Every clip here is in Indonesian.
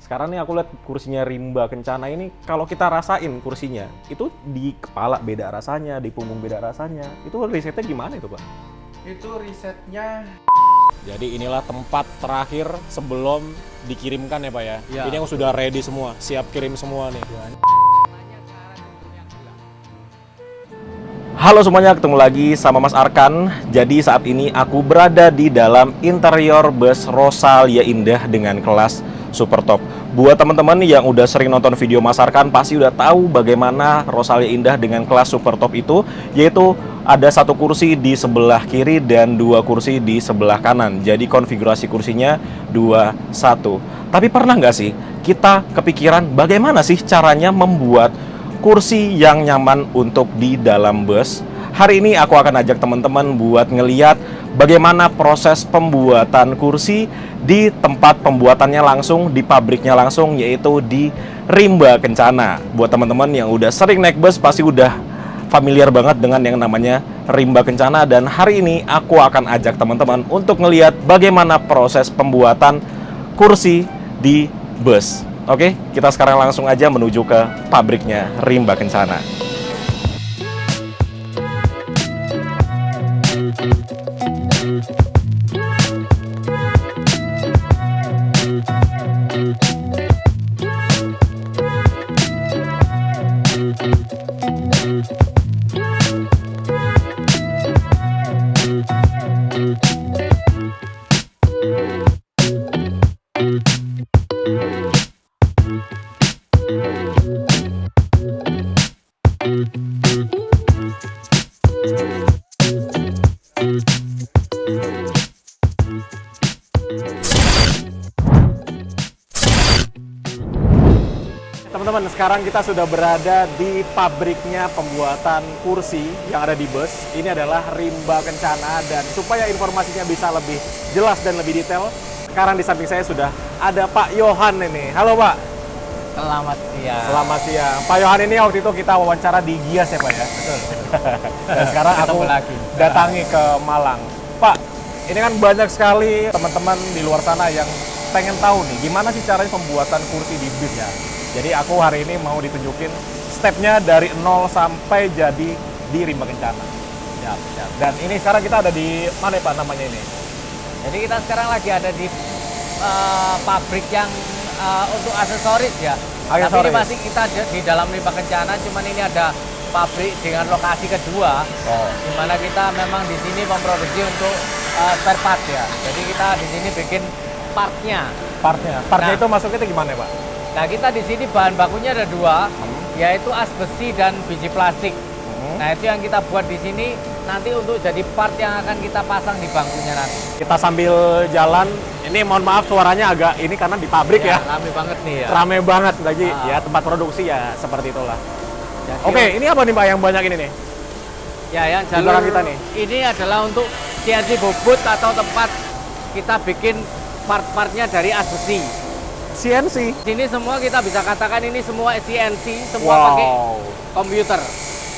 Sekarang nih aku lihat kursinya Rimba Kencana ini, kalau kita rasain kursinya, itu di kepala beda rasanya, di punggung beda rasanya. Itu risetnya gimana itu, Pak? Itu risetnya. Jadi inilah tempat terakhir sebelum dikirimkan ya Pak ya? Ya. Ini yang sudah ready semua, siap kirim semua nih. Halo semuanya, ketemu lagi sama Mas Arkan. Jadi saat ini aku berada di dalam interior bus Rosalia Indah dengan kelas super top. Buat teman-teman yang udah sering nonton video Mas Arkan pasti udah tahu bagaimana Rosalia Indah dengan kelas super top itu, yaitu ada satu kursi di sebelah kiri dan dua kursi di sebelah kanan. Jadi konfigurasi kursinya 2-1. Tapi pernah nggak sih kita kepikiran bagaimana sih caranya membuat kursi yang nyaman untuk di dalam bus? Hari ini aku akan ajak teman-teman buat ngeliat bagaimana proses pembuatan kursi di tempat pembuatannya langsung, di pabriknya langsung, yaitu di Rimba Kencana. Buat teman-teman yang udah sering naik bus pasti udah familiar banget dengan yang namanya Rimba Kencana. Dan hari ini aku akan ajak teman-teman untuk ngeliat bagaimana proses pembuatan kursi di bus. Oke, kita sekarang langsung aja menuju ke pabriknya Rimba Kencana. Teman-teman, sekarang kita sudah berada di pabriknya pembuatan kursi yang ada di bus. Ini adalah Rimba Kencana, dan supaya informasinya bisa lebih jelas dan lebih detail, sekarang di samping saya sudah ada Pak Yohan ini. Halo Pak. Selamat siang. Selamat siang. Pak Yohan ini waktu itu kita wawancara di Gias ya Pak ya? Betul. Dan sekarang aku datangi ke Malang. Pak, ini kan banyak sekali teman-teman di luar sana yang pengen tahu nih, gimana sih caranya pembuatan kursi di bus ya? Jadi aku hari ini mau ditunjukin stepnya dari nol sampai jadi di Rimba Kencana. Siap. Dan ini sekarang kita ada di mana Pak namanya ini? Jadi kita sekarang lagi ada di pabrik yang untuk aksesoris ya. Tapi Aksesoris. ini masih kita di dalam Rimba Kencana, cuman ini ada pabrik dengan lokasi kedua. Di mana kita memang di sini memproduksi untuk spare part ya. Jadi kita di sini bikin partnya. Partnya Nah. itu masuknya itu gimana Pak? Nah, kita di sini bahan bakunya ada dua, yaitu as besi dan biji plastik. Nah, itu yang kita buat di sini nanti untuk jadi part yang akan kita pasang di bangkunya nanti. Kita sambil jalan, ini mohon maaf suaranya agak ini karena di pabrik ya. Rame banget nih ya. Rame banget lagi ya, tempat produksi ya seperti itulah. Jadi, Oke, ini apa nih Pak yang banyak ini nih? Ya, yang Di jalur belakang kita nih. ini adalah untuk CNC bobot atau tempat kita bikin part-partnya dari as besi. CNC. Sini semua kita bisa katakan ini semua CNC, semua Wow. pakai komputer.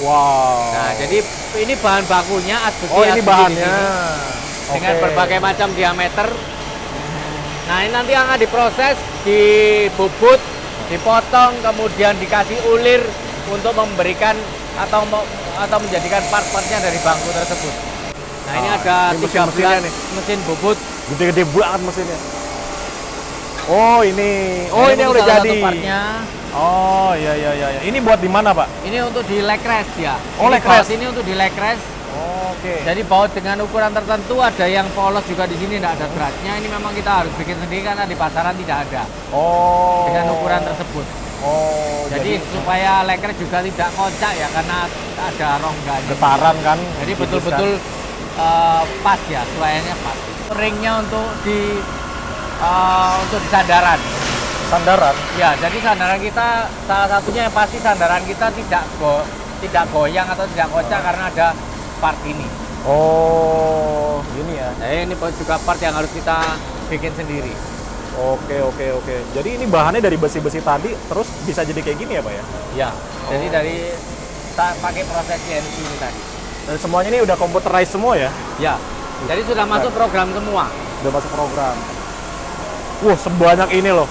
Wow. Nah, jadi ini bahan bakunya as besi. Oh, ini as besi di bahannya. sini. Dengan Oke. berbagai macam diameter. Nah, ini nanti akan diproses, dibobot, dipotong, kemudian dikasih ulir untuk memberikan atau menjadikan part-partnya dari bangku tersebut. Nah, ini ada ini 13 mesin-mesinnya nih. mesin bobot. Gede-gede banget mesinnya. Oh, ini. Oh, Jadi ini yang untuk udah salah jadi. satu partnya. Oh, iya. Ini buat di mana, Pak? Ini untuk di leg rest ya. Oh, Ini leg rest. baut ini untuk di leg rest. Oke. Jadi baut dengan ukuran tertentu, ada yang polos juga di sini, tidak ada beratnya. Ini memang kita harus bikin sendiri karena di pasaran tidak ada Oh. dengan ukuran tersebut. Oh, Jadi supaya leg rest juga tidak kocak ya, karena ada rongganya. getaran kan. Jadi tipis betul-betul pas ya, suaiannya pas. Ringnya untuk di sandaran. Sandaran. Ya, jadi sandaran kita salah satunya yang pasti sandaran kita tidak goyang atau tidak kocak karena ada part ini. Oh, ini ya. Nah, ini juga part yang harus kita bikin sendiri. Oke. Jadi ini bahannya dari besi-besi tadi, terus bisa jadi kayak gini ya, Pak ya? Ya. Jadi dari kita pakai proses CNC ini tadi. Dan semuanya ini udah computerized semua ya? Ya. Jadi sudah masuk program semua. Udah masuk program. Wah, sebanyak ini loh.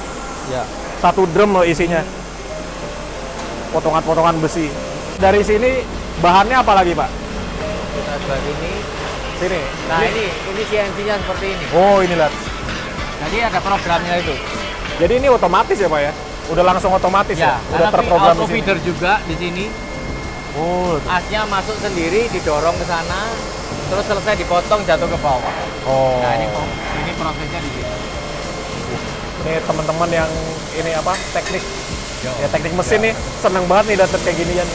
Ya. Satu drum loh isinya. Potongan-potongan besi. Dari sini bahannya apa lagi, Pak? Kita buat ini. Sini. Nah ini CNC-nya seperti ini. Oh, ini lihat. Jadi ada programnya itu. Jadi ini otomatis ya, Pak ya? Udah langsung otomatis ya? Udah karena terprogram auto di sini. feeder juga di sini. Oh. Asnya masuk sendiri, didorong ke sana, terus selesai dipotong jatuh ke bawah. Oh. Nah ini prosesnya di sini. Ini teman-teman yang ini apa? Teknik. Yo. Ya teknik mesin nih seneng banget nih dapet kayak ginian.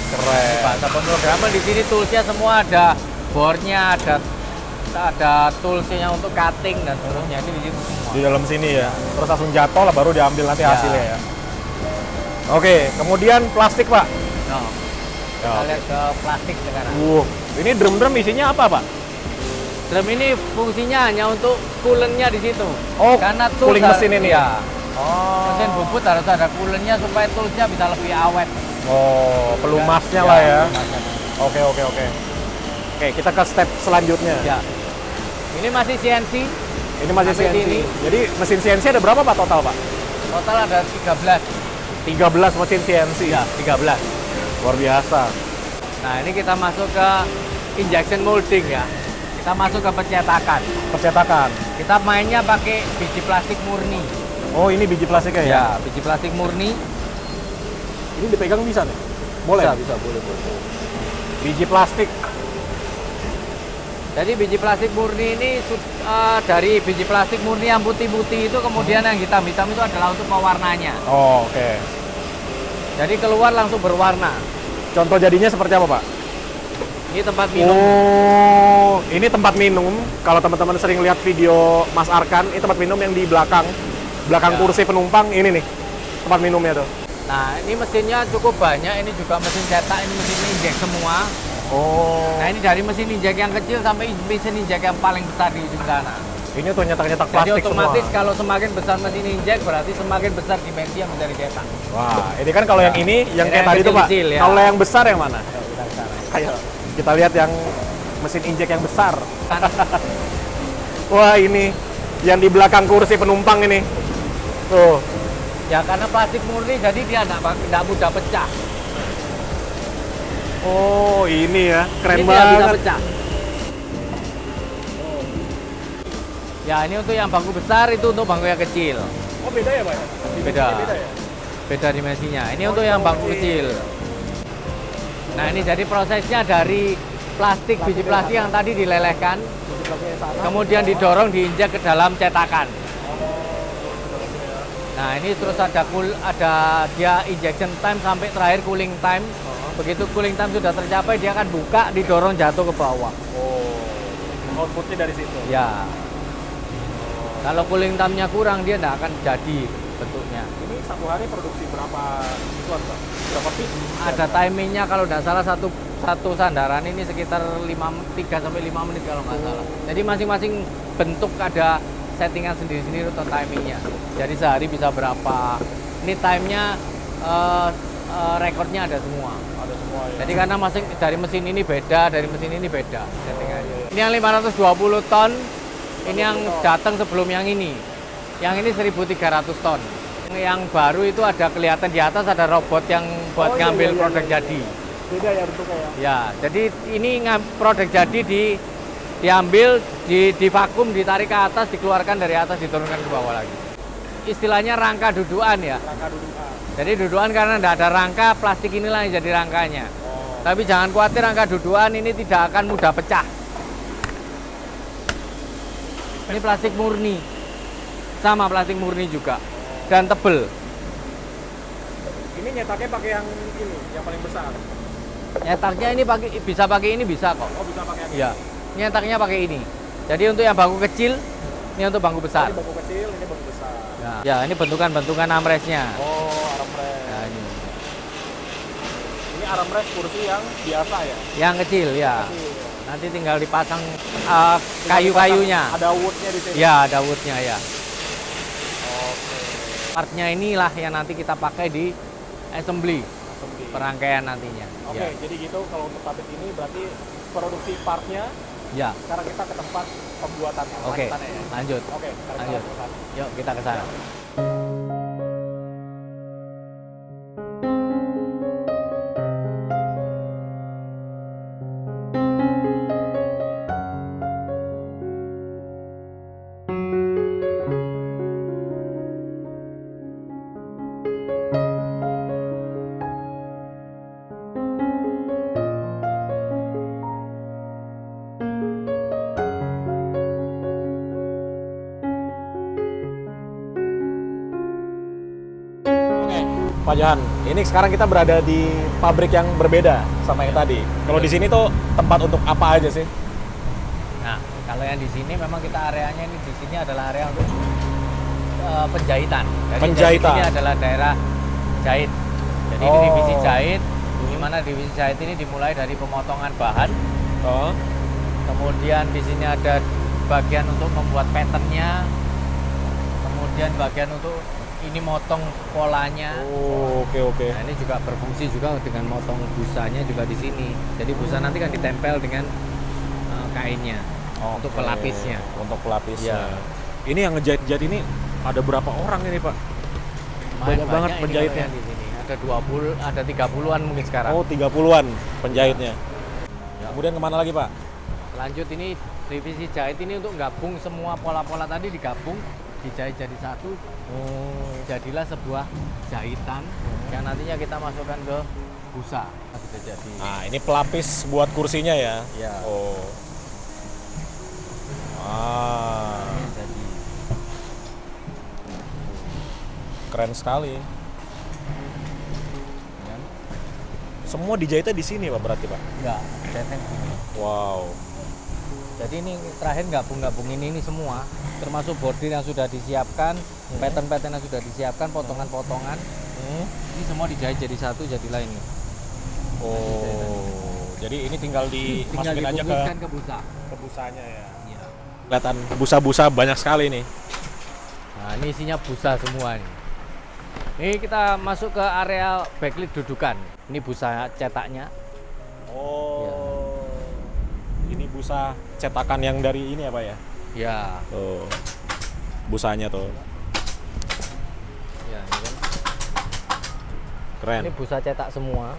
Keren. Bahasa pemrograman di sini toolsnya semua ada, boardnya ada toolsnya untuk cutting dan seterusnya ini di situ semua. Di dalam sini ya. Terus langsung jatuh lah baru diambil nanti Ya. hasilnya ya. Oke, kemudian plastik, Pak. Nah, kita lihat ke plastik sekarang. Ini drum-drum isinya apa, Pak? Drum ini fungsinya hanya untuk coolant-nya di situ. Oh, karena cooling mesin ini ya. Oh. Mesin bubut harus ada coolant-nya supaya toolsnya bisa lebih awet. Oh, pelumasnya lah ya. pelumasnya. Oke. Oke, kita ke step selanjutnya. Ya. Ini masih CNC. Ini masih Sampai CNC. sini. Jadi mesin CNC ada berapa, Pak, total, Pak? Total ada 13. 13 mesin CNC. Ya, 13. Luar biasa. Nah, ini kita masuk ke injection molding ya. Kita masuk ke pencetakan. Percetakan. Kita mainnya pakai biji plastik murni. Oh, ini biji plastiknya ya? Ya, biji plastik murni. Ini dipegang bisa nih? Boleh? Bisa, boleh. Biji plastik. Jadi biji plastik murni ini dari biji plastik murni yang putih-putih itu kemudian yang hitam-hitam itu adalah untuk pewarnanya. Oh, oke. Jadi keluar langsung berwarna. Contoh jadinya seperti apa, Pak? Ini tempat minum. Oh, ini tempat minum. Kalau teman-teman sering lihat video Mas Arkan, ini tempat minum yang di belakang Ya. kursi penumpang. Ini nih, tempat minumnya tuh. Nah, ini mesinnya cukup banyak. Ini juga mesin cetak, ini mesin injek semua. Oh. Nah, ini dari mesin injek yang kecil sampai mesin injek yang paling besar di ujung sana. Ini tuh nyetak-nyetak Jadi plastik otomatis semua. kalau semakin besar mesin injek berarti semakin besar dimensi yang menjadi cetak. Wah, ini kan kalau yang ini, yang Ini kayak yang tadi tuh, Pak. kecil-kecil, ya. Kalau yang besar yang mana? Ayo kita ke sana. Ayo, kita lihat yang mesin injek yang besar. Kan, Wah, ini yang di belakang kursi penumpang ini. Tuh. ya karena plastik murni jadi dia nggak mudah pecah. Oh, ini ya. Keren Ini tidak bisa banget. pecah. Ya, ini untuk yang bangku besar, itu untuk bangku yang kecil. Oh, beda ya, Pak? Beda. Beda ya? Beda dimensinya. Ini untuk yang bangku kecil. Nah, ini jadi prosesnya dari plastik, biji plastik yang tadi dilelehkan, kemudian didorong, diinjak ke dalam cetakan. Nah, ini terus ada dia injection time sampai terakhir cooling time. Begitu cooling time sudah tercapai, dia akan buka, didorong jatuh ke bawah. Oh, outputnya dari situ. Ya. Kalau cooling time-nya kurang, dia tidak akan jadi bentuknya. Ini satu hari produksi berapa ituan, Pak? Berapa piece? Ada timingnya kalau tidak salah satu sandaran ini sekitar 3 sampai 5 menit kalau nggak salah. Jadi masing-masing bentuk ada settingan sendiri-sendiri untuk timingnya. Jadi sehari bisa berapa. Ini time-nya rekornya ada semua. Ada semua ya. Jadi karena dari mesin ini beda, dari mesin ini beda settingannya. Ini yang 520 ton, ini yang datang sebelum yang ini. Yang ini 1.300 ton. Yang baru itu ada kelihatan di atas ada robot yang buat ngambil produk jadi. Beda ya bentuknya ya. Ya, jadi ini produk jadi diambil, divakum, ditarik ke atas, dikeluarkan dari atas, diturunkan ke bawah lagi. Istilahnya rangka dudukan ya. Rangka dudukan. Jadi dudukan karena tidak ada rangka, plastik inilah yang jadi rangkanya. Oh. Tapi jangan khawatir, rangka dudukan ini tidak akan mudah pecah. Ini plastik murni. Sama plastik murni juga. Dan tebel. Ini nyetaknya pakai yang ini, yang paling besar. Nyetaknya ini bisa pakai ini bisa kok. Oh, bisa pakai yang Iya. Nyetaknya pakai ini. Jadi untuk yang bangku kecil, ini untuk bangku besar. Ini bangku kecil, ini bangku besar. Ya, ini bentukan-bentukan armrestnya. Oh, armrest. Nah, Ini armrest kursi yang biasa ya? yang kecil ya. Kecil. Nanti tinggal dipasang kayu-kayunya. Ada woodnya di sini. Ya, ada woodnya ya. Oke. Partnya inilah yang nanti kita pakai di assembly, perangkaian nantinya. Oke, jadi gitu kalau untuk pabrik ini berarti produksi partnya. Ya. Sekarang kita ke tempat pembuatannya. Oke. lanjutannya ya. Lanjut. Oke, sekarang Lanjut. kita ke sana. Yuk kita ke sana. Pak Johan, ini sekarang kita berada di pabrik yang berbeda sama yang tadi. Kalau di sini tuh tempat untuk apa aja sih? Nah, kalau yang di sini memang kita areanya ini di sini adalah area untuk penjahitan. Jadi Penjahitan. Ini adalah daerah jahit. Jadi ini divisi jahit, di mana divisi jahit ini dimulai dari pemotongan bahan. Oh. Kemudian di sini ada bagian untuk membuat patternnya. Kemudian bagian untuk ini motong polanya. Oh, oke. Nah, ini juga berfungsi juga dengan motong busanya juga di sini. Jadi busa nanti kan ditempel dengan kainnya untuk pelapisnya. Untuk pelapisnya. Ya. Ini yang ngejahit-jahit ini ada berapa orang ini, Pak? Banyak banget ini penjahitnya. kalau yang di sini. Ada 20, ada 30-an mungkin sekarang. Oh, 30-an penjahitnya. Ya. Kemudian kemana lagi, Pak? Lanjut ini divisi jahit ini untuk gabung semua pola-pola tadi digabung, dijahit jadi satu. Jadilah sebuah jahitan yang nantinya kita masukkan ke busa. Sudah jadi. Nah, ini pelapis buat kursinya ya? Ya. Oh. Ini jadi. Keren sekali. Kan? Semua dijahitnya di sini, Pak, berarti, Pak? Enggak, jahitnya di sini. Wow. Jadi ini terakhir gabung-gabung ini semua, termasuk bordir yang sudah disiapkan, pattern-pattern yang sudah disiapkan, potongan-potongan. Ini semua dijahit jadi satu, jadilah ini. Oh. Jadi ini tinggal dimasukin aja dibungkuskan ke busa. ke busanya ya. Iya. Kelihatan busa-busa banyak sekali nih. Nah, ini isinya busa semua nih. Ini kita masuk ke area backlit dudukan. Ini busa cetaknya. Oh. Ya. Ini busa cetakan yang dari ini apa ya? Ya. Tuh. Busanya tuh. Ya, ini kan. Keren. Ini busa cetak semua.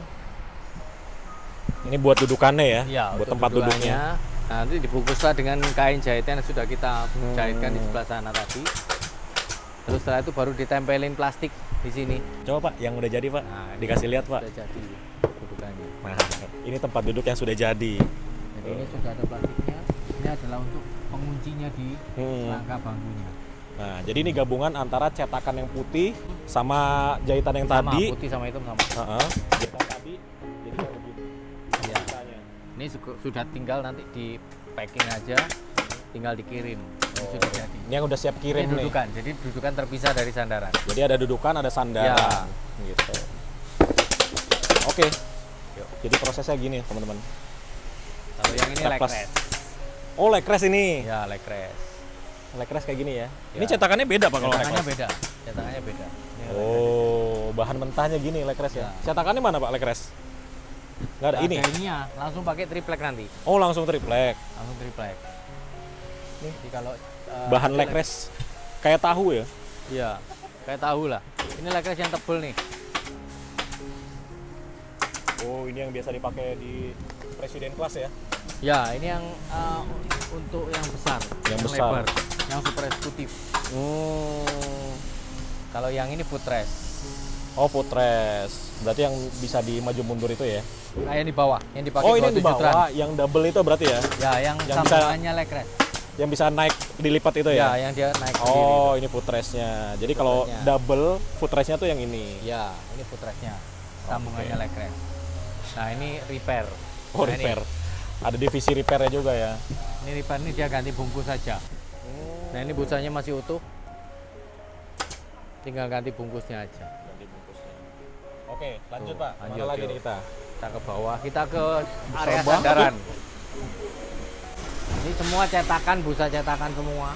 Ini buat dudukannya ya? Ya, buat untuk tempat duduknya. Nah, nanti dibungkuslah dengan kain jahitan yang sudah kita jahitkan di sebelah sana tadi. Terus setelah itu baru ditempelin plastik di sini. Coba, Pak, yang udah jadi, Pak. Nah, ini Dikasih lihat, Pak. Sudah jadi dudukannya. Nah, ini tempat duduk yang sudah jadi. Jadi ini sudah ada plastiknya. Ini adalah untuk penguncinya di rangka bangkunya. Nah, jadi ini gabungan antara cetakan yang putih sama jahitan yang Sama tadi. putih sama hitam sama. Jahitan tadi jadi yang begini. Ya. Ini sudah tinggal nanti di packing aja, tinggal dikirim. Ini sudah jadi. Ini yang udah siap kirim Ini nih. dudukan, jadi dudukan terpisah dari sandaran. Jadi ada dudukan, ada sandaran. Gitu. Oke. Jadi prosesnya gini, teman-teman. Kalau yang ini Step leg plus. rest. Oh, leg rest ini. Ya, leg rest. Leg rest kayak gini ya. Ya. Ini cetakannya beda, Pak, kalau leg Cetakannya rest? beda. Cetakannya beda. Ini leg rest. Oh, bahan mentahnya gini leg rest ya. Ya. Cetakannya mana, Pak, leg rest? Nggak ada ini. Ada ininya, langsung pakai triplek nanti. Oh, langsung triplek. Langsung triplek. Nih. Jadi kalau Bahan leg rest kayak tahu ya. Iya, kayak tahu lah. Ini leg rest yang tebel nih. Oh, ini yang biasa dipakai di presiden kelas ya. Ya, ini yang untuk yang besar, Yang besar. lebar, yang super eksekutif. Kalau yang ini footrest, Oh, footrest. Berarti yang bisa di maju mundur itu ya. kayak yang di bawah, yang dipakai Oh, ini yang di 27 trans. bawah, yang double itu berarti ya. Ya, yang Yang bisa- sambungannya leg rest. Yang bisa naik dilipat itu Ya, ya. yang dia naik sendiri. Oh, ini footrestnya. Jadi kalau Footrestnya. double, footrestnya tuh yang ini. Ya, ini footrestnya, sambungannya leg rest. Nah, ini repair. Oh, Nah, repair. Ada divisi repairnya juga ya. Ini repair ini dia ganti bungkus saja. Nah, ini busanya masih utuh. Tinggal ganti bungkusnya aja. Ganti bungkusnya. Oke, lanjut Tuh, Pak. lanjut, Mana lagi yuk. nih kita? Kita ke bawah, kita ke area banget. sandaran. Ini semua cetakan, busa cetakan semua.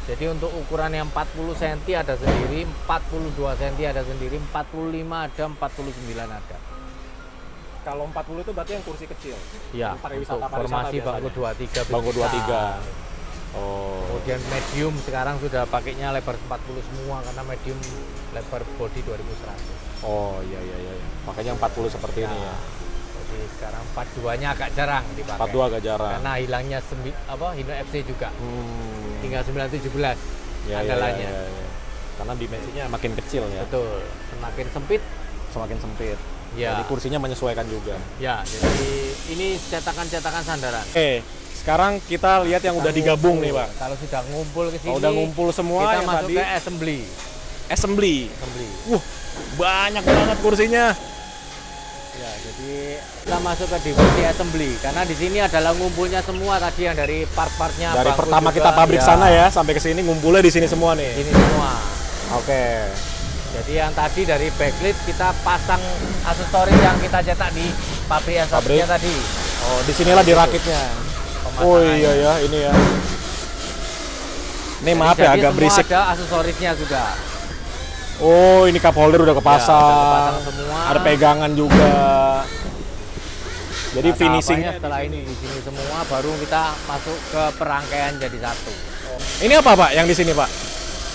Jadi untuk ukuran yang 40 cm ada sendiri, 42 cm ada sendiri, 45 ada, 49 ada. Kalau 40 itu berarti yang kursi kecil. Ya, Pariwisata- untuk pariwisata formasi bangku biasanya. 23 Bangku bisa. 23. Oh. Kemudian medium sekarang sudah pakainya lebar 40 semua karena medium lebar body 2100. Oh, iya. Makanya yang 40 seperti ini ya. Jadi sekarang 42-nya agak jarang dipakai. 42 agak jarang. Karena hilangnya Hino FC juga. Tinggal 917 Ya, andalannya. ya. Karena dimensinya makin kecil ya. Betul. Semakin sempit. Semakin sempit. Ya. Jadi kursinya menyesuaikan juga. Ya, jadi ini cetakan-cetakan sandaran. Oke, sekarang kita lihat yang udah digabung nih, Pak. Kalau sudah ngumpul ke sini, Kalau udah ngumpul semua kita yang masuk tadi ke assembly. assembly. assembly. Banyak banget kursinya. Ya, jadi kita masuk ke divisi assembly karena di sini adalah ngumpulnya semua tadi yang dari part-partnya. Dari bangku pertama juga, kita pabrik sana ya sampai ke sini ngumpulnya di sini semua nih. Sini semua. Oke. Jadi yang tadi dari backlit kita pasang aksesoris yang kita cetak di pabrik asapnya tadi. Oh, di sinilah dirakitnya. Oh iya ya, ini ya. Ini maaf ya agak berisik. Ada aksesorisnya sudah. Oh, ini cup holder udah kepasang. Ya, udah kepasang semua. Ada pegangan juga. Jadi Nah, finishingnya setelah ini di sini semua baru kita masuk ke perangkaian jadi satu. Ini apa Pak yang di sini Pak?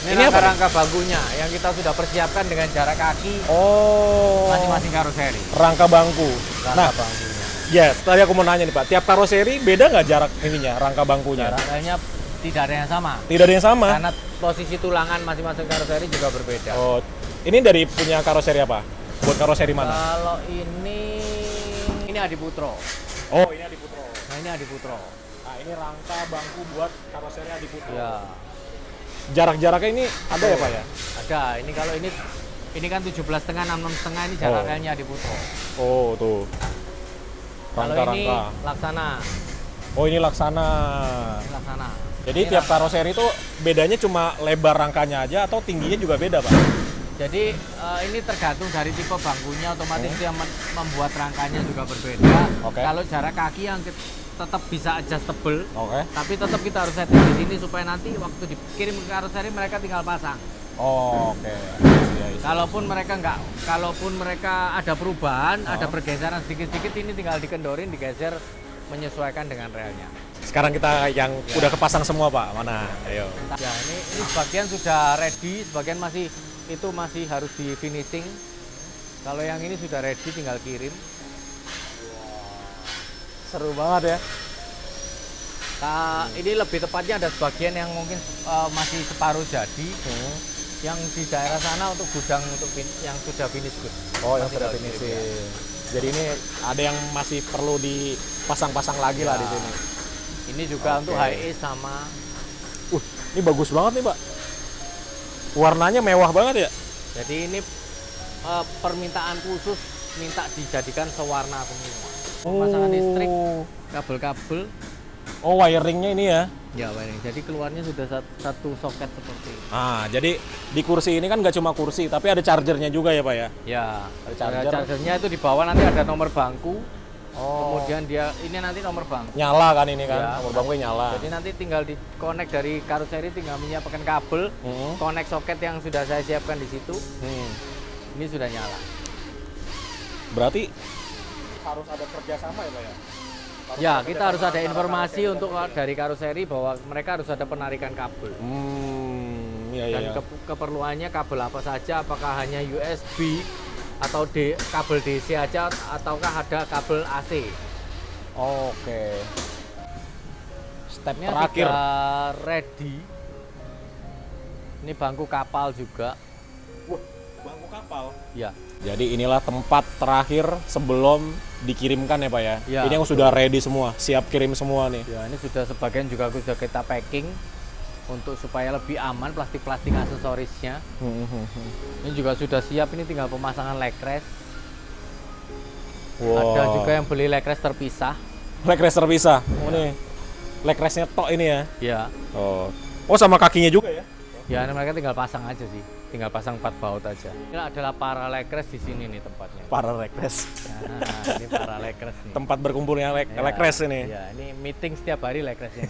Ini rangka-rangka bangkunya yang kita sudah persiapkan dengan jarak kaki Oh, masing-masing karoseri. rangka bangku. Rangka bangkunya. Ya, tadi aku mau nanya nih Pak, tiap karoseri beda nggak jarak ininya, rangka bangkunya? Jaraknya tidak ada yang sama. Tidak ada yang sama? Karena posisi tulangan masing-masing karoseri juga berbeda. Oh, ini dari punya karoseri apa? Buat karoseri mana? Kalau ini Adi Putro. Oh, ini Adi Putro. Nah, ini Adi Putro. Nah, ini rangka bangku buat karoseri Adi Putro. Ya. Jarak-jaraknya ini ada ya Pak ya? Ada. Ini kalau ini kan 17,5, 66,5 ini jarak relnya Adi Putro. Oh, tuh. Kalau ini Laksana. Oh, ini Laksana. Ini Laksana. Jadi Ini tiap karoseri itu bedanya cuma lebar rangkanya aja atau tingginya juga beda Pak? Jadi ini tergantung dari tipe bangkunya, otomatis dia membuat rangkanya juga berbeda. Oke. Kalau jarak kaki yang tetap bisa adjustable, Oke. tapi tetap kita harus setting di sini supaya nanti waktu dikirim ke karoseri mereka tinggal pasang. Oh, oke. Kalaupun mereka ada perubahan, ada pergeseran sedikit-sedikit, ini tinggal dikendorin, digeser menyesuaikan dengan relnya. Sekarang kita yang udah kepasang semua Pak, mana? Ayo. Ya, ini sebagian sudah ready, sebagian masih harus di finishing. Kalau yang ini sudah ready, tinggal kirim. Seru banget ya. Ini lebih tepatnya ada sebagian yang mungkin masih separuh jadi, yang di daerah sana untuk gudang yang sudah finish good. Oh, yang Masih sudah harus finish. kirim, ya. Jadi ini ada yang masih perlu dipasang-pasang lagi lah di sini. Ini juga untuk high ace sama. Ini bagus banget nih Pak. Warnanya mewah banget ya. Jadi ini permintaan khusus minta dijadikan sewarna semua. Pemasangan listrik, kabel-kabel. Oh, wiringnya ini ya. Ya, wiring. Jadi keluarnya sudah satu soket seperti ini. Jadi di kursi ini kan nggak cuma kursi, tapi ada chargernya juga ya Pak ya? Ya, Ada chargernya itu di bawah nanti ada nomor bangku. Oh. Kemudian ini nanti nomor bangku. Nyala kan ini kan? Ya, Nomor bangkunya nyala. Jadi nanti tinggal di connect dari karoseri, tinggal menyiapkan kabel, connect soket yang sudah saya siapkan di situ. Ini sudah nyala. Berarti harus ada kerjasama ya Pak ya? Ya, kita harus ada informasi untuk dari karoseri bahwa mereka harus ada penarikan kabel. Iya, Dan iya. keperluannya kabel apa saja, apakah hanya USB atau kabel DC aja ataukah ada kabel AC. Oke. Step Ini terakhir. sudah ready. Ini bangku kapal juga. Wah, bangku kapal. Ya. Jadi inilah tempat terakhir sebelum dikirimkan ya Pak ya? Ya, Ini yang sudah ready semua, siap kirim semua nih. Ya, ini sudah sebagian juga sudah kita packing untuk supaya lebih aman plastik-plastik aksesorisnya. Ini juga sudah siap, ini tinggal pemasangan leg rest. Wow. Ada juga yang beli leg rest terpisah. Leg rest terpisah. Oh nih. Leg restnya tok ini ya. Ya. Oh sama kakinya juga ya? Ya, ini mereka tinggal pasang aja sih. Tinggal pasang 4 baut aja. Ini adalah para leg rest di sini nih tempatnya. Para leg rest. Nah, ini para leg rest nih. Tempat berkumpulnya leg rest ini. Ya, ini meeting setiap hari leg restnya.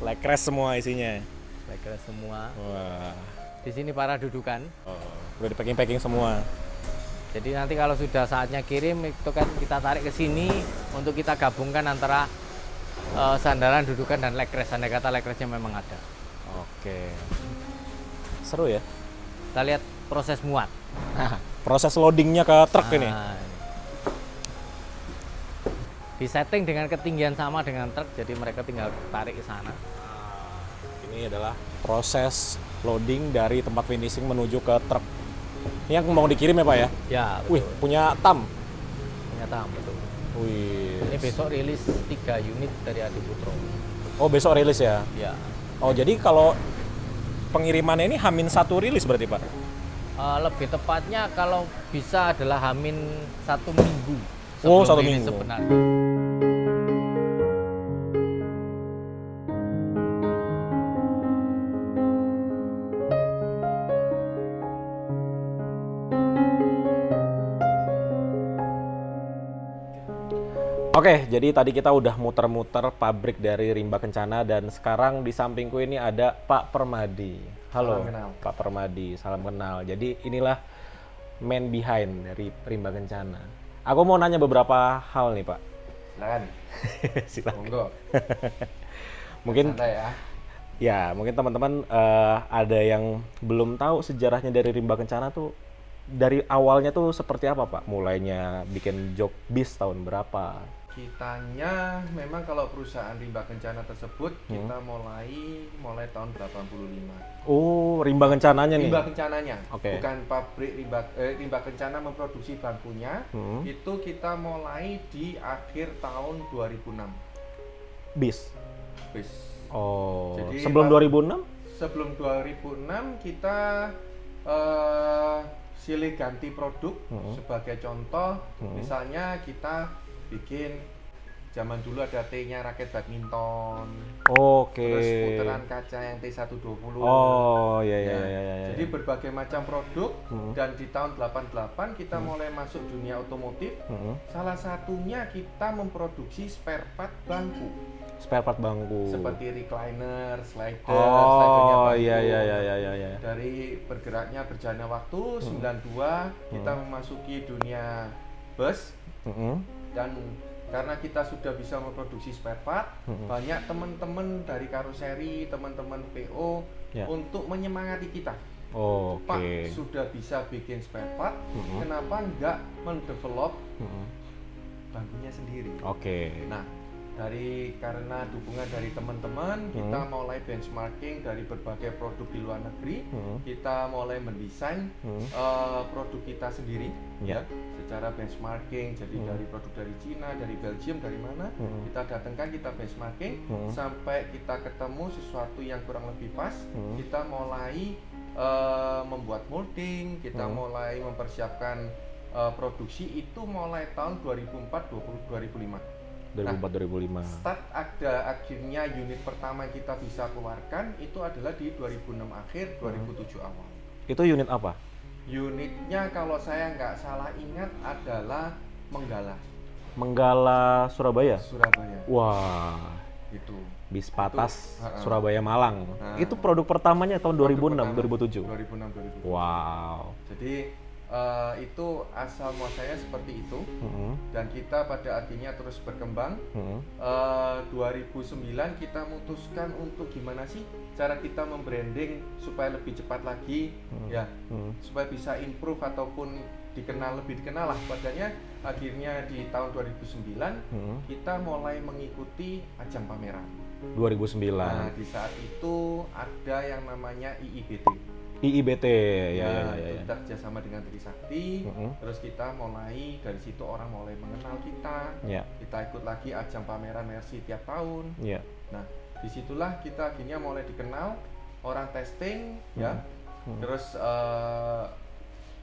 Leg rest semua isinya. Leg rest semua. Wah. Di sini para dudukan. Udah di packing semua. Jadi nanti kalau sudah saatnya kirim itu kan kita tarik ke sini untuk kita gabungkan antara sandaran, dudukan dan leg rest. Andai kata leg restnya memang ada. Oke. Seru ya. Kita lihat proses muat. Proses loadingnya ke truk ini. Di setting dengan ketinggian sama dengan truk, jadi mereka tinggal tarik ke sana. Ini adalah proses loading dari tempat finishing menuju ke truk. Ini yang mau dikirim ya Pak ya? Ya, betul. Wih, punya tam. Ternyata betul. Wih. Ini besok rilis 3 unit dari Adi Putro. Oh, besok rilis ya? Ya. Oh, jadi kalau pengirimannya ini H-1 rilis berarti Pak? Lebih tepatnya kalau bisa adalah Hamin 1 minggu. Oh, sebelum 1 rilis minggu. sebenarnya. Oke, jadi tadi kita udah muter-muter pabrik dari Rimba Kencana dan sekarang di sampingku ini ada Pak Permadi. Halo, Salam kenal. Pak Permadi, salam kenal. Jadi inilah man behind dari Rimba Kencana. Aku mau nanya beberapa hal nih Pak. Silakan. Silakan. Monggo. Mungkin Santai ya. ya, mungkin teman-teman ada yang belum tahu sejarahnya dari Rimba Kencana tuh dari awalnya tuh seperti apa Pak? Mulainya bikin jok bis tahun berapa? Kitanya memang kalau perusahaan Rimba Kencana tersebut kita mulai tahun 85. Oh, Rimba Kencananya nih. Rimba Kencananya, Oke. bukan pabrik Rimba Kencana memproduksi bangkunya. Itu kita mulai di akhir tahun 2006. Bis. Bis. Oh, Jadi, sebelum Pak, 2006? Sebelum 2006 kita silih ganti produk. Sebagai contoh, misalnya kita bikin zaman dulu ada T-nya raket badminton. Oke. Terus puteran kaca yang T120. Oh, iya iya Ya, iya iya. Jadi berbagai macam produk dan di tahun 88 kita mulai masuk dunia otomotif. Salah satunya kita memproduksi spare part bangku. Spare part bangku. Seperti recliner, slidernya Oh, bangku. iya iya iya iya iya. Dari bergeraknya berjalannya waktu 92 kita memasuki dunia bus. Dan karena kita sudah bisa memproduksi spare part, banyak teman-teman dari karoseri, teman-teman PO Ya. untuk menyemangati kita. Oke. Pak, sudah bisa bikin spare part, kenapa nggak mendevelop bangkunya sendiri? Oke. Nah, karena dukungan dari teman-teman, kita mulai benchmarking dari berbagai produk di luar negeri. Kita mulai mendesain produk kita sendiri, Ya. secara benchmarking. Jadi dari produk dari Cina, dari Belgium, dari mana kita datangkan, kita benchmarking sampai kita ketemu sesuatu yang kurang lebih pas. Kita mulai membuat molding, kita mulai mempersiapkan produksi itu mulai tahun 2004-2005. 2004-2005. Start akhirnya unit pertama yang kita bisa keluarkan itu adalah di 2006 akhir, 2007 awal. Itu unit apa? Unitnya kalau saya nggak salah ingat adalah Menggala Surabaya. Surabaya. Wah, Gitu. bis patas Itu, Surabaya Malang. Nah. Itu produk pertamanya tahun 2006 Produk 2007. pertama, 2006-2007. Wow. Jadi itu asal muasalnya seperti itu, dan kita pada akhirnya terus berkembang. 2009 kita memutuskan untuk gimana sih cara kita membranding supaya lebih cepat lagi, ya, supaya bisa improve ataupun lebih dikenal lah padanya. Akhirnya di tahun 2009 kita mulai mengikuti ajang pameran. 2009. Nah, di saat itu ada yang namanya IIBT. IIBT ya Nah, ya itu ya. kita kerjasama dengan Trisakti. Terus kita mulai dari situ, orang mulai mengenal kita. Ya. Kita ikut lagi ajang pameran Mercy tiap tahun. Ya. Nah, disitulah kita akhirnya mulai dikenal, orang testing, ya. Terus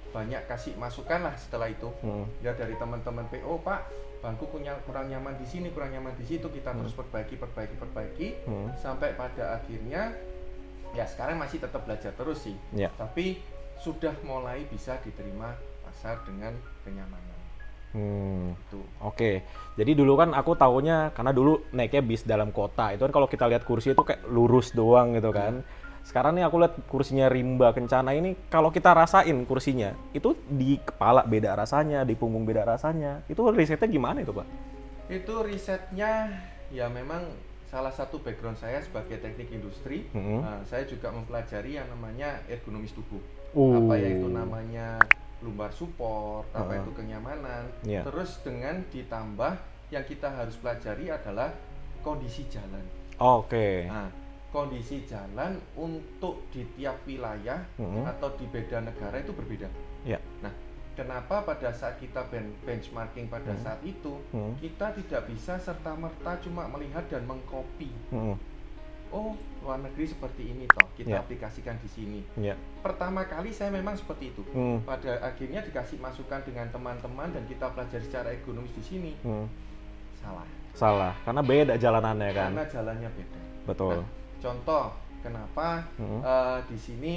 banyak kasih masukan lah setelah itu. Ya, dari teman-teman PO, Pak, bangku kurang nyaman di sini, kurang nyaman di situ, kita terus perbaiki sampai pada akhirnya ya sekarang masih tetap belajar terus sih. Ya. Tapi sudah mulai bisa diterima pasar dengan kenyamanan. Itu. Oke, jadi dulu kan aku taunya karena dulu naiknya bis dalam kota itu kan kalau kita lihat kursi itu kayak lurus doang gitu kan. Sekarang nih aku lihat kursinya Rimba Kencana ini, kalau kita rasain kursinya itu di kepala beda rasanya, di punggung beda rasanya. Itu risetnya gimana itu Pak? Itu risetnya ya memang salah satu background saya sebagai teknik industri. Nah, saya juga mempelajari yang namanya ergonomis tubuh. Apa yaitu namanya lumbar support, apa itu kenyamanan. Yeah. Terus dengan ditambah yang kita harus pelajari adalah kondisi jalan. Oke. Nah, kondisi jalan untuk di tiap wilayah atau di beda negara itu berbeda. Ya. Nah, kenapa pada saat kita benchmarking pada saat itu kita tidak bisa serta-merta cuma melihat dan mengcopy. oh luar negeri seperti ini toh, kita Ya. aplikasikan di sini. Ya. Pertama kali saya memang seperti itu. Hmm. Pada akhirnya dikasih masukan dengan teman-teman dan kita pelajari secara ekonomis di sini. Salah. Salah, karena beda jalanannya kan. Karena jalannya beda. Betul. Nah, contoh, kenapa di sini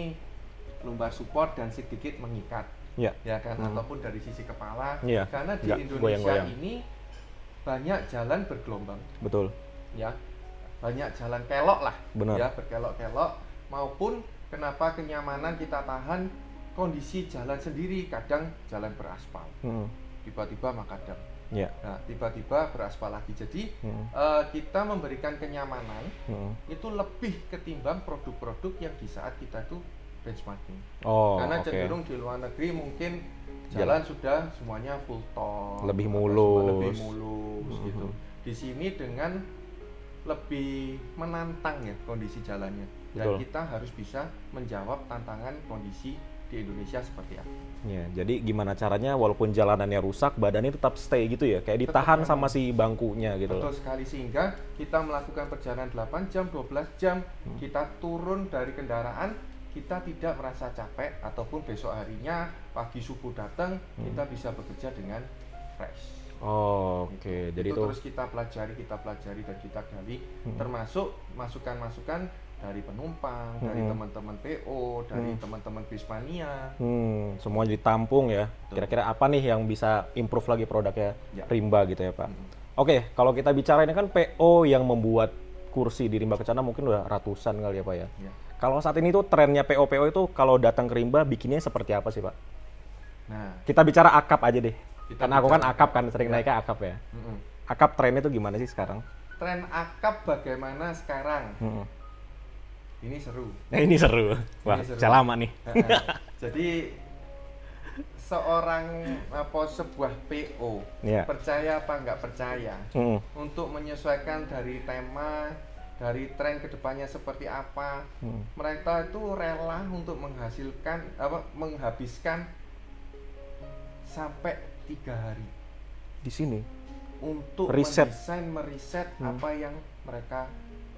lumbar support dan sedikit mengikat, Ya. ya kan? Ataupun dari sisi kepala, Iya, karena di nggak Indonesia goyang-goyang. ini banyak jalan bergelombang, Betul. ya, banyak jalan kelok lah, Benar. ya, berkelok-kelok. Maupun kenapa kenyamanan kita tahan kondisi jalan sendiri, kadang jalan beraspal, tiba-tiba makadam. Ya. Nah, tiba-tiba beraspal lagi. Jadi kita memberikan kenyamanan itu lebih ketimbang produk-produk yang di saat kita itu benchmarking. Oh, Karena oke. cenderung di luar negeri mungkin jalan sudah semuanya full tol, Lebih apa mulus. semua lebih mulus gitu. Di sini dengan lebih menantang ya kondisi jalannya. Dan Betul. kita harus bisa menjawab tantangan kondisi di Indonesia seperti apa. Ya, jadi gimana caranya walaupun jalanannya rusak, badannya tetap stay gitu ya, kayak ditahan sama si bangkunya gitu loh. Betul sekali, sehingga kita melakukan perjalanan 8 jam, 12 jam, kita turun dari kendaraan, kita tidak merasa capek, ataupun besok harinya pagi subuh datang, kita bisa bekerja dengan fresh. Oh, oke. Jadi itu itu terus kita pelajari dan kita gali, termasuk masukan-masukan dari penumpang, dari teman-teman PO, dari teman-teman Bismania. semua ditampung ya. Kira-kira apa nih yang bisa improve lagi produknya Ya. Rimba gitu ya, Pak. Oke, kalau kita bicara ini kan PO yang membuat kursi di Rimba Kencana mungkin udah ratusan kali ya, Pak ya. Ya. Kalau saat ini tuh trennya PO-PO itu kalau datang ke Rimba bikinnya seperti apa sih, Pak? Nah, Kita bicara akap aja deh. Kita Karena aku kan bicara akap kan, sering Ya. naiknya akap ya. mm-mm. Akap trennya tuh gimana sih sekarang? Tren akap bagaimana sekarang? Mm-mm. Ini seru. Nah, ini seru. Wah, Ini seru. saya lama nih. Jadi sebuah PO Iya. percaya apa nggak percaya Mm. untuk menyesuaikan dari tema, dari tren kedepannya seperti apa, mereka itu rela untuk menghabiskan sampai 3 hari Di sini. untuk Riset. meriset apa yang mereka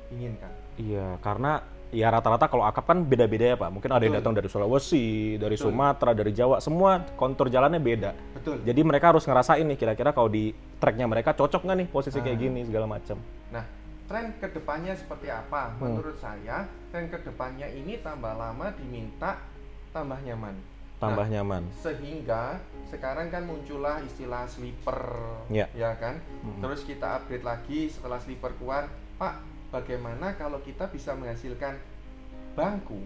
inginkan. Iya, karena ya rata-rata kalau akap kan beda-beda ya, Pak. Mungkin ada yang Betul. datang dari Sulawesi, dari Betul. Sumatera, dari Jawa, semua kontur jalannya beda. Betul. Jadi mereka harus ngerasain nih kira-kira kalau di tracknya mereka cocok nggak nih posisi kayak gini segala macam. Nah, tren kedepannya seperti apa? Menurut saya, tren kedepannya ini tambah lama diminta tambah nyaman. Tambah Nah, nyaman. Sehingga sekarang kan muncullah istilah sleeper, Ya. ya kan? Terus kita upgrade lagi setelah sleeper keluar, Pak, bagaimana kalau kita bisa menghasilkan bangku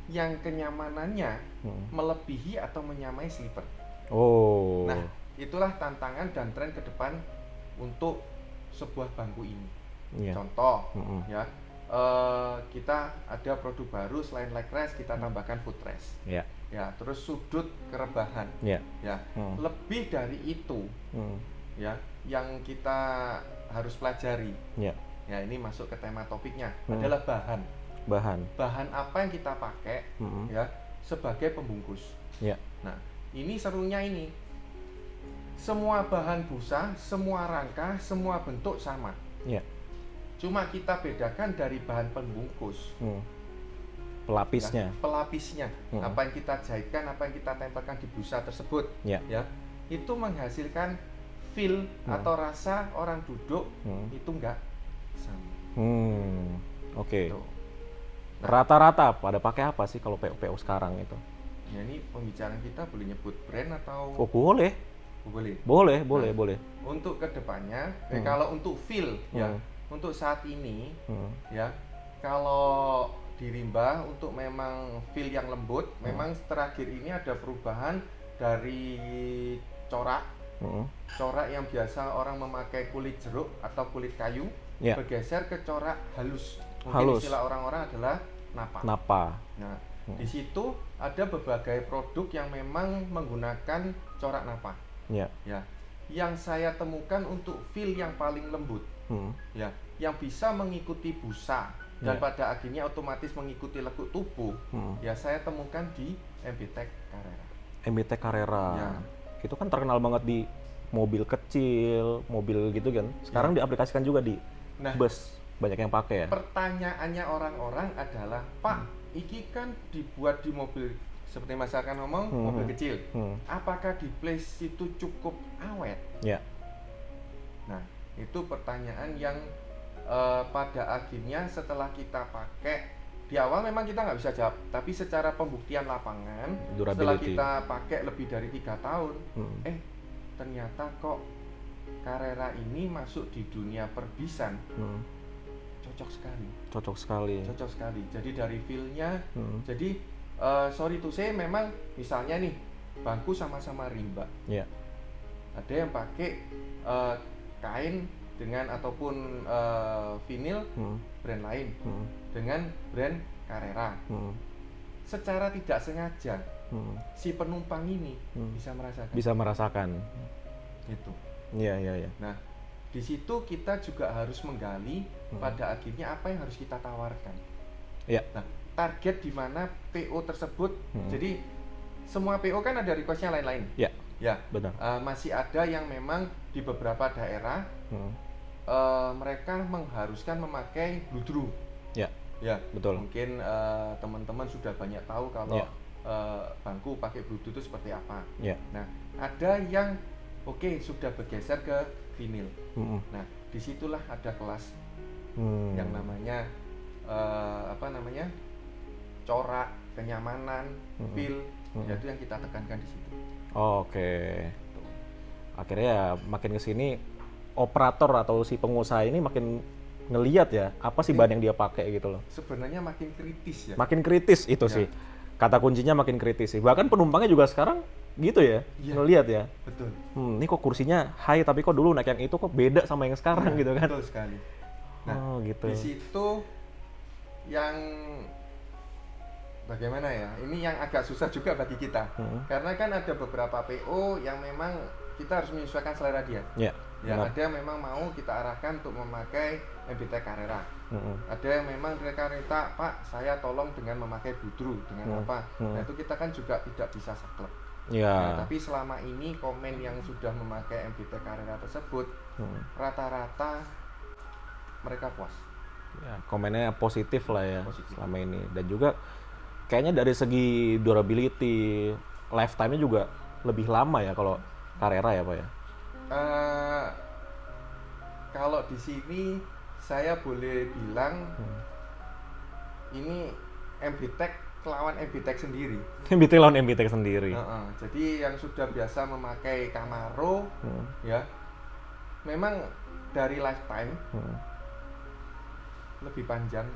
yang kenyamanannya melebihi atau menyamai sleeper? Oh. Nah, itulah tantangan dan tren ke depan untuk sebuah bangku ini. Iya. Contoh, ya, kita ada produk baru selain leg rest, kita tambahkan footrest. Ya. Ya, terus sudut kerebahan. Ya. Ya, lebih dari itu, ya, yang kita harus pelajari. Ya. Ya, ini masuk ke tema topiknya adalah bahan. Bahan. Bahan apa yang kita pakai, ya, sebagai pembungkus. Ya. Nah, ini serunya ini. Semua bahan busa, semua rangka, semua bentuk sama. Ya. Cuma kita bedakan dari bahan pembungkus, Pelapisnya. ya, pelapisnya. Apa yang kita jahitkan, apa yang kita tempelkan di busa tersebut, Ya. itu menghasilkan feel atau rasa orang duduk itu enggak sama. Oke. Tuh. Rata-rata pada pakai apa sih kalau PO-PO sekarang itu? Ya, ini pembicaraan kita boleh nyebut brand atau Oh, boleh. boleh. Boleh. Untuk kedepannya, kalau untuk feel, ya, untuk saat ini, ya, kalau di Rimba untuk memang feel yang lembut, memang terakhir ini ada perubahan dari corak yang biasa orang memakai kulit jeruk atau kulit kayu, Ya. bergeser ke corak halus. Mungkin Halus. istilah orang-orang adalah napa. Napa? Nah, di situ ada berbagai produk yang memang menggunakan corak napa. Ya. Ya, yang saya temukan untuk feel yang paling lembut, ya, yang bisa mengikuti busa dan pada akhirnya otomatis mengikuti lekuk tubuh, ya saya temukan di MBTEK Carrera. MBT Carrera. Ya. Itu kan terkenal banget di mobil kecil, mobil gitu kan. Sekarang diaplikasikan juga di Nah, bus Banyak yang pakai ya. Pertanyaannya orang-orang adalah, Pak, iki kan dibuat di mobil seperti Mas Arkan ngomong, mobil kecil. Apakah di place itu cukup awet? Ya. Nah, itu pertanyaan yang pada akhirnya setelah kita pakai, di awal memang kita nggak bisa jawab, tapi secara pembuktian lapangan, setelah Durability. kita pakai lebih dari 3 tahun, ternyata kok Carrera ini masuk di dunia perbisan, cocok sekali. Cocok sekali. Cocok sekali. Jadi dari feel-nya, jadi sorry to say, memang misalnya nih bangku sama-sama rimba. Ya. Ada yang pakai kain dengan ataupun vinil brand lain dengan brand Carrera. Secara tidak sengaja si penumpang ini bisa merasakan. Bisa merasakan. Gitu. Iya, iya, iya. Nah, di situ kita juga harus menggali pada akhirnya apa yang harus kita tawarkan. Iya. Nah, target di mana PO tersebut. Jadi semua PO kan ada request-nya lain-lain. Ya. Ya, Benar. masih ada yang memang di beberapa daerah mereka mengharuskan memakai Bluetooth. Ya. Ya, Betul. mungkin teman-teman sudah banyak tahu kalau Ya. bangku pakai Bluetooth itu seperti apa. Ya. Nah, ada yang sudah bergeser ke vinil. Nah, disitulah ada kelas yang namanya corak, kenyamanan, feel, yaitu yang kita tekankan di situ. Oke. Akhirnya ya makin kesini operator atau si pengusaha ini makin ngeliat ya apa sih ban yang dia pakai gitu loh. Sebenarnya makin kritis ya. Makin kritis itu Ya. sih. Kata kuncinya makin kritis sih. Bahkan penumpangnya juga sekarang gitu ya, Iya. ngeliat ya. Betul. Ini kok kursinya high tapi kok dulu naik yang itu kok beda sama yang sekarang gitu kan. Betul sekali. Nah, Oh gitu. di situ yang bagaimana ya? Ini yang agak susah juga bagi kita. Karena kan ada beberapa PO yang memang kita harus menyesuaikan selera dia. Ya. Ya, benar. ada yang memang mau kita arahkan untuk memakai MBT Carrera. Ada yang memang mereka minta, Pak, saya tolong dengan memakai Budru dengan apa? Nah, itu kita kan juga tidak bisa saklek. Ya. Nah, tapi selama ini komen yang sudah memakai MBT Carrera tersebut rata-rata mereka puas. Ya, komennya positif lah ya Positif. selama ini. Dan juga kayaknya dari segi durability, lifetime-nya juga lebih lama ya kalau Carrera ya Pak ya. Kalau di sini saya boleh bilang ini MBTEC lawan MBTEC sendiri. MBT lawan MBT sendiri. Jadi yang sudah biasa memakai Camaro, ya, memang dari lifetime lebih panjang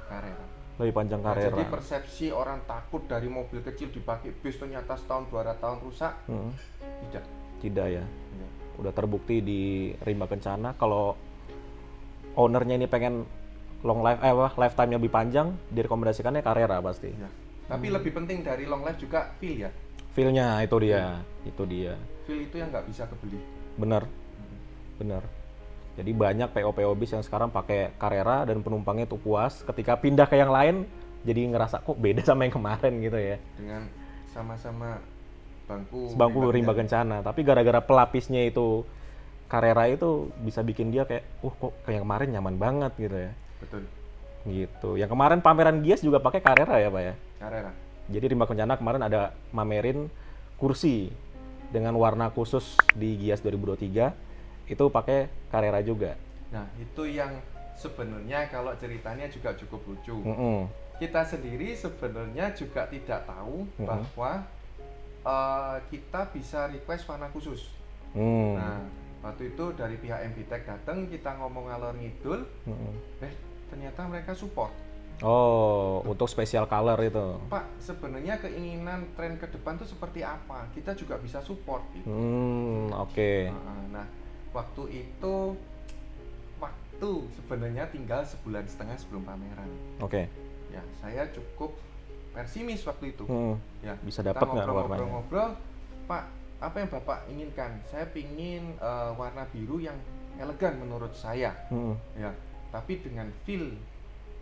Carrera. Lebih panjang Nah, Carrera. jadi persepsi orang takut dari mobil kecil dipakai bis ternyata setahun 2 tahun rusak, tidak. Tidak ya. Ya. Udah terbukti di Rimba Kencana kalau ownernya ini pengen lifetime-nya lebih panjang, direkomendasikannya Carrera pasti. Ya. Tapi lebih penting dari long life juga feel ya. Feel-nya itu dia, itu dia. Feel itu yang nggak bisa kebeli. Bener, bener. Jadi banyak PO-PO bis yang sekarang pakai Carrera dan penumpangnya tuh puas. Ketika pindah ke yang lain, jadi ngerasa kok beda sama yang kemarin gitu ya. Dengan sama-sama bangku Rimba Kencana. Tapi gara-gara pelapisnya itu Carrera itu bisa bikin dia kayak, kok kayak yang kemarin nyaman banget gitu ya. Betul. Gitu. Yang kemarin pameran Gias juga pakai Carrera ya Pak ya. Carrera. Jadi Rimba Kencana kemarin ada mamerin kursi dengan warna khusus di Gias 2023 itu pakai Carrera juga. Nah, itu yang sebenarnya kalau ceritanya juga cukup lucu. Kita sendiri sebenarnya juga tidak tahu bahwa kita bisa request warna khusus. Nah, waktu itu dari pihak MBTEC datang, kita ngomong ngalor ngidul, ternyata mereka support. Oh, untuk special color itu. Pak, sebenarnya keinginan tren ke depan tuh seperti apa? Kita juga bisa support gitu. Oke. Nah, waktu itu sebenarnya tinggal 1,5 bulan sebelum pameran. Oke. Ya, saya cukup pesimis waktu itu. Ya, Bisa kita dapat nggak warnanya? ngobrol-ngobrol, Pak, apa yang Bapak inginkan? Saya pingin warna biru yang elegan menurut saya. Ya, tapi dengan feel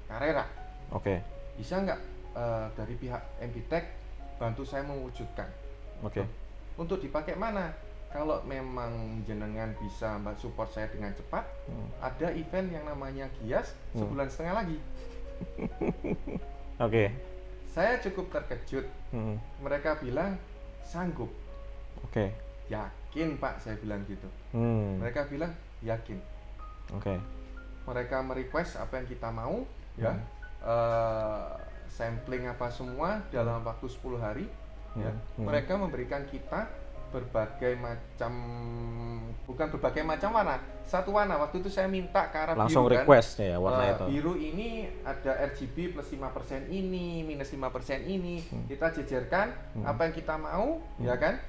Carrera. Oke. Bisa nggak dari pihak MBTEC bantu saya mewujudkan? Oke. Untuk dipakai mana? kalau memang jenengan bisa Mbak support saya dengan cepat, ada event yang namanya Gias sebulan setengah lagi. Oke. Saya cukup terkejut. Mereka bilang sanggup. Oke. Yakin Pak, saya bilang gitu. Mereka bilang yakin. Oke. Mereka merequest apa yang kita mau, ya, sampling apa semua dalam waktu 10 hari, ya. Mereka memberikan kita berbagai macam, bukan berbagai macam warna, satu warna. Waktu itu saya minta ke arah Langsung biru, requestnya ya warna itu. Biru ini ada RGB plus 5% ini, minus 5% ini. Kita jejerkan apa yang kita mau, ya kan?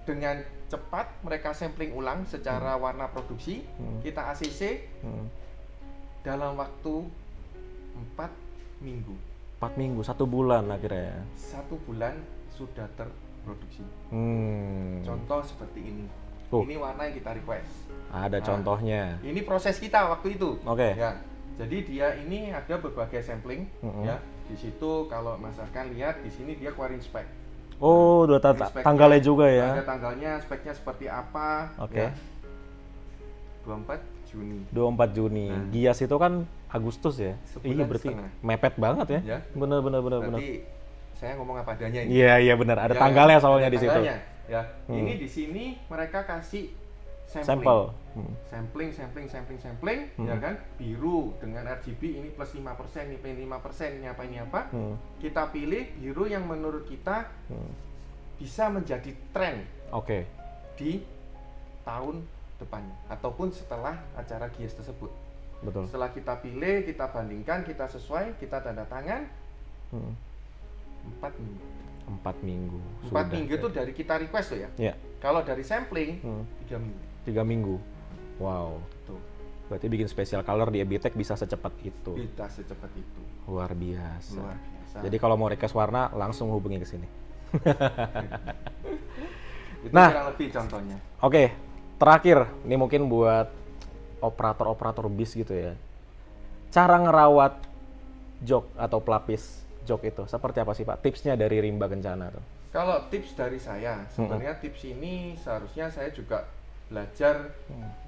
Dengan cepat mereka sampling ulang secara warna produksi, kita ACC dalam waktu 4 minggu. 4 minggu, 1 bulan akhirnya. 1 bulan sudah terproduksi. Contoh seperti ini. Ini warna yang kita request. Ada contohnya. Ini proses kita waktu itu. Oke. Ya. Jadi dia ini ada berbagai sampling, ya. Di situ kalau masakan lihat di sini dia keluarin spek. Oh, udah tanggalnya juga ya. Ada tanggalnya, speknya seperti apa. Oke. Ya. 24 Juni. 24 Juni. Gias itu kan Agustus ya. Sebulan Iya, berarti setengah. mepet banget ya. Ya. Bener. Berarti saya ngomong apa adanya ini. Iya benar. Ada tanggalnya soalnya di situ. Tanggalnya, ya. Ini di sini mereka kasih Sampel. sampling, ya kan? Biru dengan RGB ini plus 5%, ini 5%, ini apa. Kita pilih biru yang menurut kita bisa menjadi tren. Oke. Di tahun depannya ataupun setelah acara Gias tersebut. Betul. Setelah kita pilih, kita bandingkan, kita sesuai, kita tanda tangan. 4 minggu. 4 minggu. 4 minggu itu dari kita request tuh ya. Iya. Kalau dari sampling 3 minggu. 3 minggu. Wow. Tuh. Berarti bikin special color di Ebitech bisa secepat itu. Bisa secepat itu. Luar biasa. Luar biasa. Jadi kalau mau request warna langsung hubungi ke sini. Itu Nah. kurang lebih contohnya. Oke, terakhir ini mungkin buat operator-operator bis gitu ya. Cara ngerawat jok atau pelapis jok itu seperti apa sih Pak? Tipsnya dari Rimba Kencana tuh. Kalau tips dari saya, sebenarnya tips ini seharusnya saya juga belajar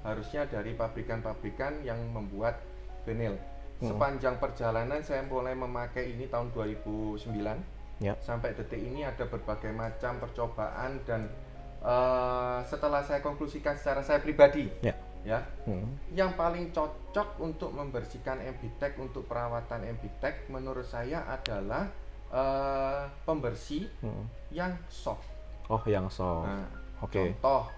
harusnya dari pabrikan-pabrikan yang membuat vinyl. Sepanjang perjalanan saya mulai memakai ini tahun 2009 Ya. sampai detik ini ada berbagai macam percobaan dan setelah saya konklusikan secara saya pribadi, ya, yang paling cocok untuk membersihkan Ebitech, untuk perawatan Ebitech menurut saya adalah pembersih yang soft. Oh, yang soft. Nah, Oke. contoh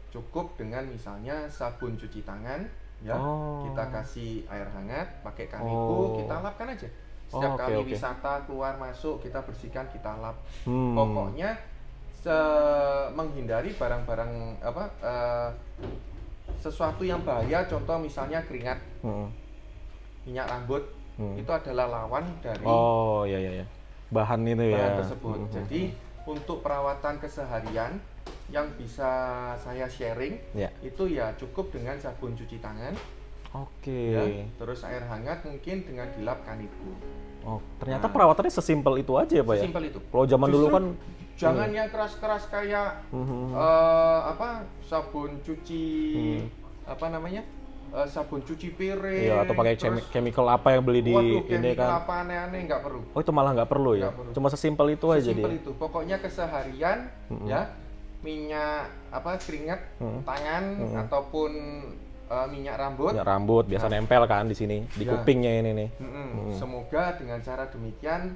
cukup dengan misalnya sabun cuci tangan, ya, kita kasih air hangat, pakai Kaniko, kita lapkan aja. Setiap kali wisata keluar masuk kita bersihkan, kita lap. Pokoknya menghindari barang-barang sesuatu yang bahaya, contoh misalnya keringat, minyak rambut, itu adalah lawan dari bahan itu ya. bahan tersebut. Jadi untuk perawatan keseharian yang bisa saya sharing, itu ya cukup dengan sabun cuci tangan. Oke. Ya, terus air hangat mungkin dengan dilap Kaniko. Oh, ternyata perawatannya sesimpel itu aja ya Pak ya? Sesimpel itu. Kalau zaman dulu kan jangan yang keras-keras kayak sabun cuci sabun cuci piring. Iya, atau pakai chemical apa yang beli di ini kan. Apa aneh-aneh nggak perlu. Oh, itu malah nggak perlu ya? Nggak perlu. Cuma sesimpel itu aja dia. Sesimpel itu. Pokoknya keseharian ya, minyak keringat tangan ataupun minyak rambut. Minyak rambut biasa nempel kan di sini, di kupingnya ini nih. Semoga dengan cara demikian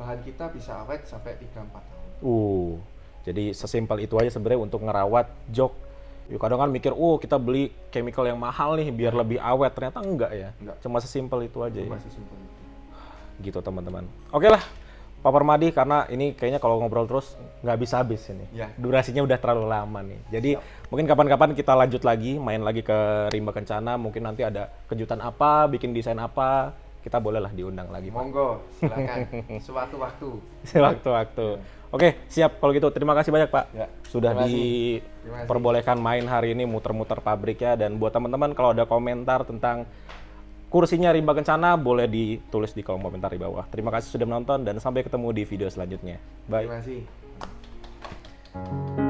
bahan kita bisa awet sampai 3-4 tahun. Jadi sesimpel itu aja sebenarnya untuk ngerawat jok. Yuk kadang kan mikir, kita beli chemical yang mahal nih biar lebih awet. Ternyata enggak ya. Cuma sesimpel itu aja. Cuma ya. sesimpel itu. Gitu teman-teman. Oke lah, Pak Permadi, karena ini kayaknya kalau ngobrol terus nggak habis-habis ini. Ya. Durasinya udah terlalu lama nih. Jadi mungkin kapan-kapan kita lanjut lagi, main lagi ke Rimba Kencana. Mungkin nanti ada kejutan apa, bikin desain apa. Kita bolehlah diundang lagi, Pak. Monggo, silakan. Sewaktu-waktu. Sewaktu-waktu. Oke, siap kalau gitu. Terima kasih banyak, Pak. Ya, Sudah terima kasih. diperbolehkan main hari ini muter-muter pabrik ya. Dan buat teman-teman kalau ada komentar tentang kursinya Rimba Kencana boleh ditulis di kolom komentar di bawah. Terima kasih sudah menonton dan sampai ketemu di video selanjutnya. Bye. Terima kasih. Mas.